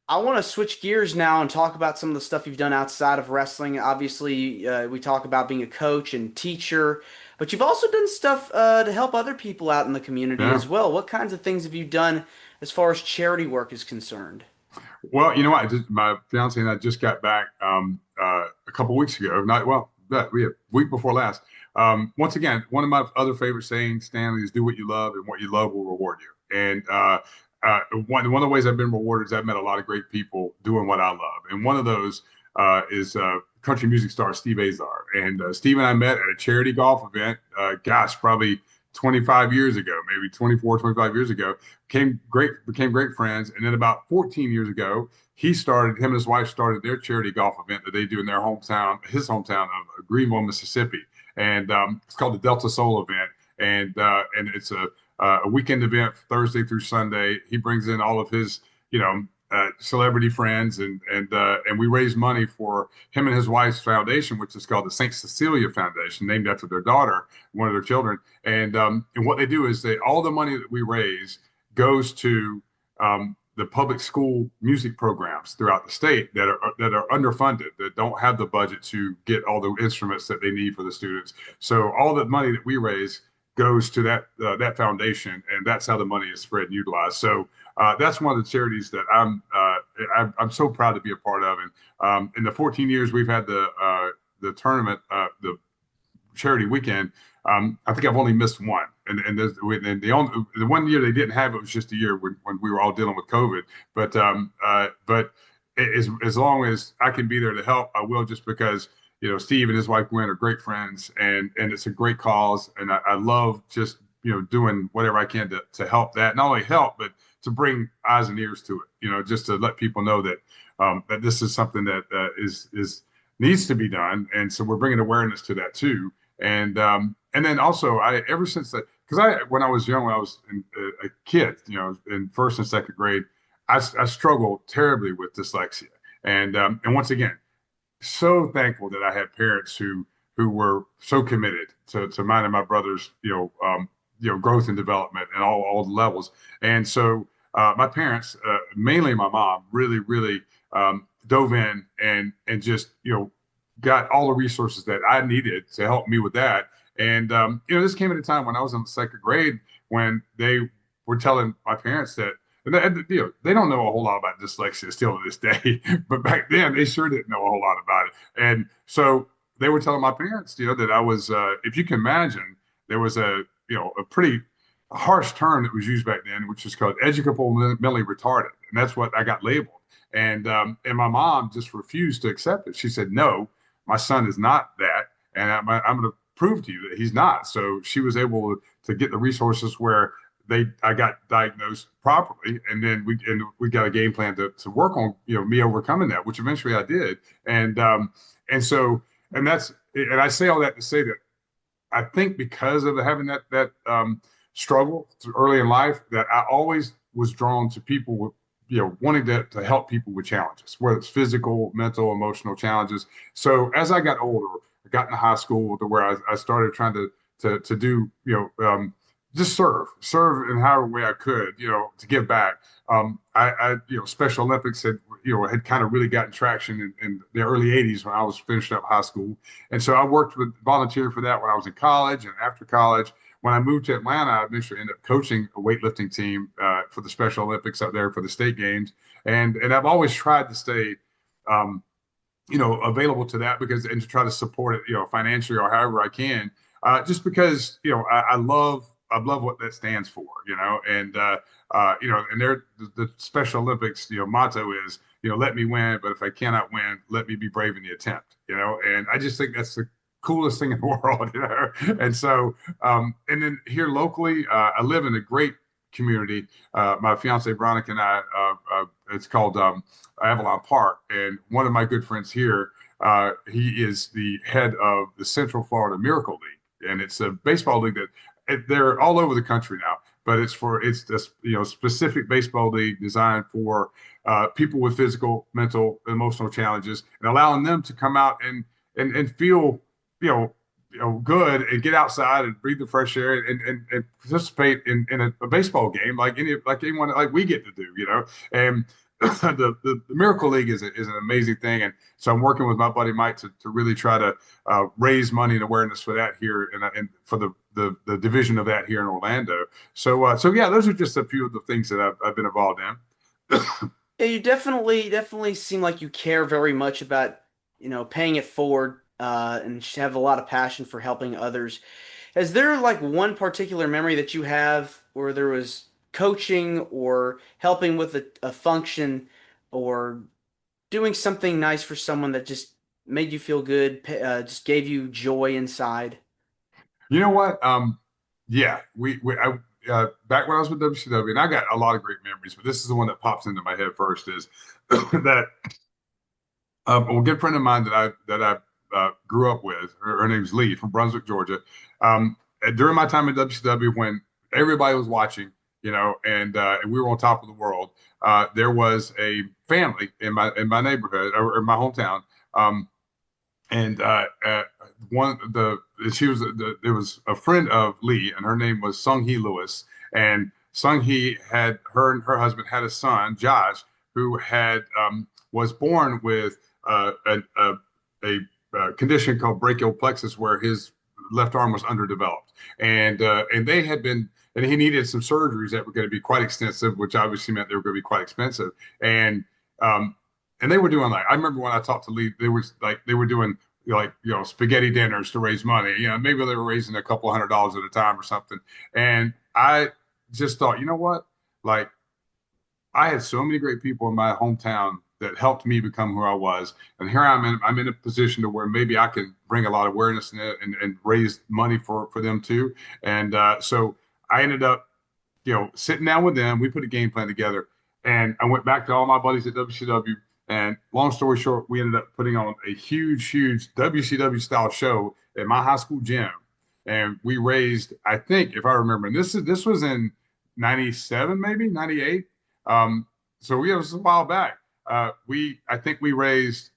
I want to switch gears now and talk about some of the stuff you've done outside of wrestling. Obviously, we talk about being a coach and teacher, but you've also done stuff to help other people out in the community Yeah. as well. What kinds of things have you done as far as charity work is concerned? Well, you know what? My fiance and I just got back a couple weeks ago. Not well, but we had week before last. Once again, one of my other favorite sayings, Stanley, is "Do what you love, and what you love will reward you." And one of the ways I've been rewarded is I've met a lot of great people doing what I love, and one of those is country music star Steve Azar. And Steve and I met at a charity golf event. Gosh, probably 25 years ago, maybe 24, 25 years ago. Became great friends. And then about 14 years ago, him and his wife started their charity golf event that they do in their hometown, his hometown of Greenville, Mississippi. And it's called the Delta Soul event. And it's a weekend event, Thursday through Sunday. He brings in all of his, celebrity friends, and we raise money for him and his wife's foundation, which is called the Saint Cecilia Foundation, named after their daughter, one of their children. And what they do is all the money that we raise goes to the public school music programs throughout the state that are underfunded, that don't have the budget to get all the instruments that they need for the students. So all the money that we raise goes to that foundation, and that's how the money is spread and utilized. So that's one of the charities that I'm so proud to be a part of. And in the 14 years we've had the tournament, the charity weekend, I think I've only missed one. And the one year they didn't have it was just a year when we were all dealing with COVID. But as long as I can be there to help, I will, just because Steve and his wife Gwen are great friends, and it's a great cause, and I love just doing whatever I can to help that, not only help but to bring eyes and ears to it. Just to let people know that this is something that is needs to be done, and so we're bringing awareness to that too. And then also, I ever since that, because when I was young, when I was a kid, in first and second grade, I struggled terribly with dyslexia. And once again, so thankful that I had parents who were so committed to mine and my brother's growth and development and all the levels. And so my parents, mainly my mom, really dove in and just got all the resources that I needed to help me with that. And this came at a time when I was in the second grade, when they were telling my parents that, they don't know a whole lot about dyslexia still to this day, but back then they sure didn't know a whole lot about it. And so they were telling my parents, that I was, if you can imagine, there was a pretty harsh term that was used back then, which is called educable mentally retarded, and that's what I got labeled. And my mom just refused to accept it. She said, "No, my son is not that, and I'm going to prove to you that he's not." So she was able to get the resources where I got diagnosed properly, and then we got a game plan to work on me overcoming that, which eventually I did. And I say all that to say that I think because of having that struggle early in life, that I always was drawn to people with wanting to help people with challenges, whether it's physical, mental, emotional challenges. So as I got older, I got into high school to where I started trying to do just serve in however way I could, to give back. Special Olympics had kind of really gotten traction in the early '80s when I was finishing up high school, and so I worked with volunteer for that when I was in college and after college. When I moved to Atlanta, I eventually ended up coaching a weightlifting team for the Special Olympics up there for the state games, and I've always tried to stay available to that, and to try to support it, financially or however I can, just because, I love what that stands for, and the Special Olympics, motto is, let me win, but if I cannot win, let me be brave in the attempt, and I just think that's the coolest thing in the world, And so, and then here locally, I live in a great community. My fiance Veronica and I, it's called Avalon Park, and one of my good friends here, he is the head of the Central Florida Miracle League, and it's a baseball league they're all over the country now, but it's this specific baseball league designed for people with physical, mental, emotional challenges, and allowing them to come out and feel good, and get outside and breathe the fresh air, and participate in a baseball game like anyone like we get to do, and the Miracle League is an amazing thing, and so I'm working with my buddy Mike to really try to raise money and awareness for that here, and for the division of that here in Orlando. So yeah, those are just a few of the things that I've been involved in. Yeah, you definitely seem like you care very much about, paying it forward, and have a lot of passion for helping others. Is there like one particular memory that you have where there was coaching or helping with a function or doing something nice for someone that just made you feel good, just gave you joy inside? You know what? Yeah, we I back when I was with WCW, and I got a lot of great memories, but this is the one that pops into my head first is that a good friend of mine that I grew up with, her name's Lee from Brunswick, Georgia. During my time at WCW, when everybody was watching, and we were on top of the world, there was a family in my neighborhood or in my hometown. Um, and one the she was there was a friend of Lee, and her name was Sung Hee Lewis, and Sung Hee had her and her husband had a son, Josh, who had was born with a condition called brachial plexus, where his left arm was underdeveloped, and they had been. And he needed some surgeries that were going to be quite extensive, which obviously meant they were going to be quite expensive. And um, and they were doing like I remember when I talked to Lee, they were doing spaghetti dinners to raise money. Maybe they were raising a couple $100 at a time or something. And I just thought, you know what? Like I had so many great people in my hometown that helped me become who I was. And here I'm in a position to where maybe I can bring a lot of awareness in it and raise money for them too. And so I ended up sitting down with them. We put a game plan together, and I went back to all my buddies at WCW. And long story short, we ended up putting on a huge WCW style show at my high school gym, and we raised, I think, if I remember, and this was in '97, maybe '98. So it was a while back. We I think we raised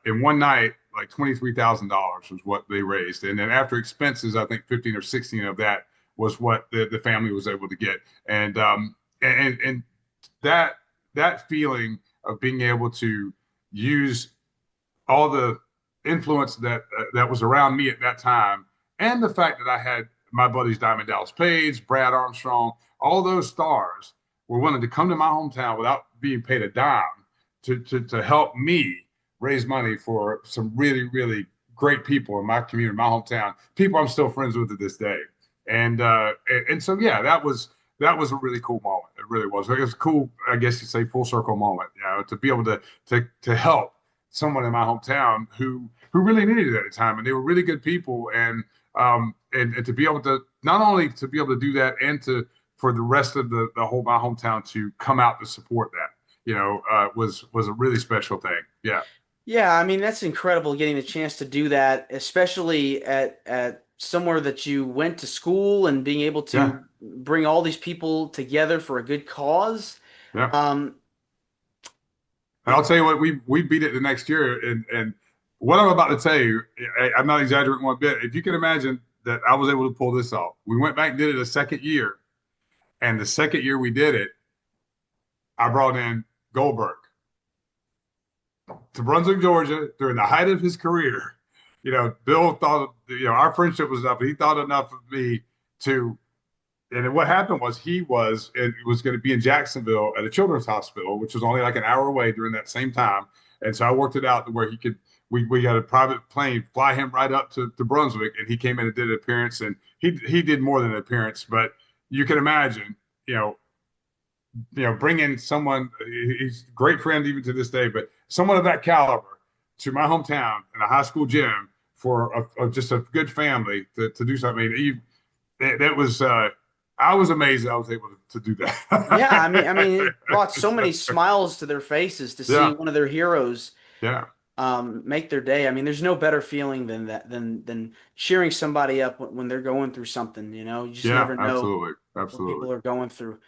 in one night like $23,000 was what they raised, and then after expenses, I think 15 or 16 of that was what the family was able to get, and that that feeling of being able to use all the influence that was around me at that time, and the fact that I had my buddies Diamond Dallas Page, Brad Armstrong, all those stars were willing to come to my hometown without being paid a dime to help me raise money for some really great people in my community, my hometown, people I'm still friends with to this day. And so yeah, that was a really cool moment. It really was. It was cool, I guess you say, full circle moment. To be able to help someone in my hometown who really needed it at the time, and they were really good people, and to be able to not only to be able to do that, and to for the rest of the whole my hometown to come out to support that, was a really special thing. Yeah, Yeah, I mean that's incredible getting the chance to do that, especially at somewhere that you went to school and being able yeah, to bring all these people together for a good cause. yeah. Um, And I'll tell you what, we beat it the next year, and what I'm about to tell you, I'm not exaggerating one bit. If you can imagine that I was able to pull this off, we went back and did it a second year, and the second year we did it, I brought in Goldberg to Brunswick, Georgia, during the height of his career. Bill thought, our friendship was up. He thought enough of me to, and what happened was it was going to be in Jacksonville at a children's hospital, which was only like an hour away during that same time. And so I worked it out to where we got a private plane, fly him right up to Brunswick, and he came in and did an appearance, and he did more than an appearance, but you can imagine, bringing someone, he's a great friend even to this day, but someone of that caliber to my hometown in a high school gym for just a good family to do something. That was, I was amazed that I was able to do yeah, I mean, that. it brought so many smiles to their faces to see Yeah, one of their heroes yeah, make their day. I mean, there's no better feeling than that than cheering somebody up when they're going through something. You just yeah, never know absolutely, what absolutely. people are going through.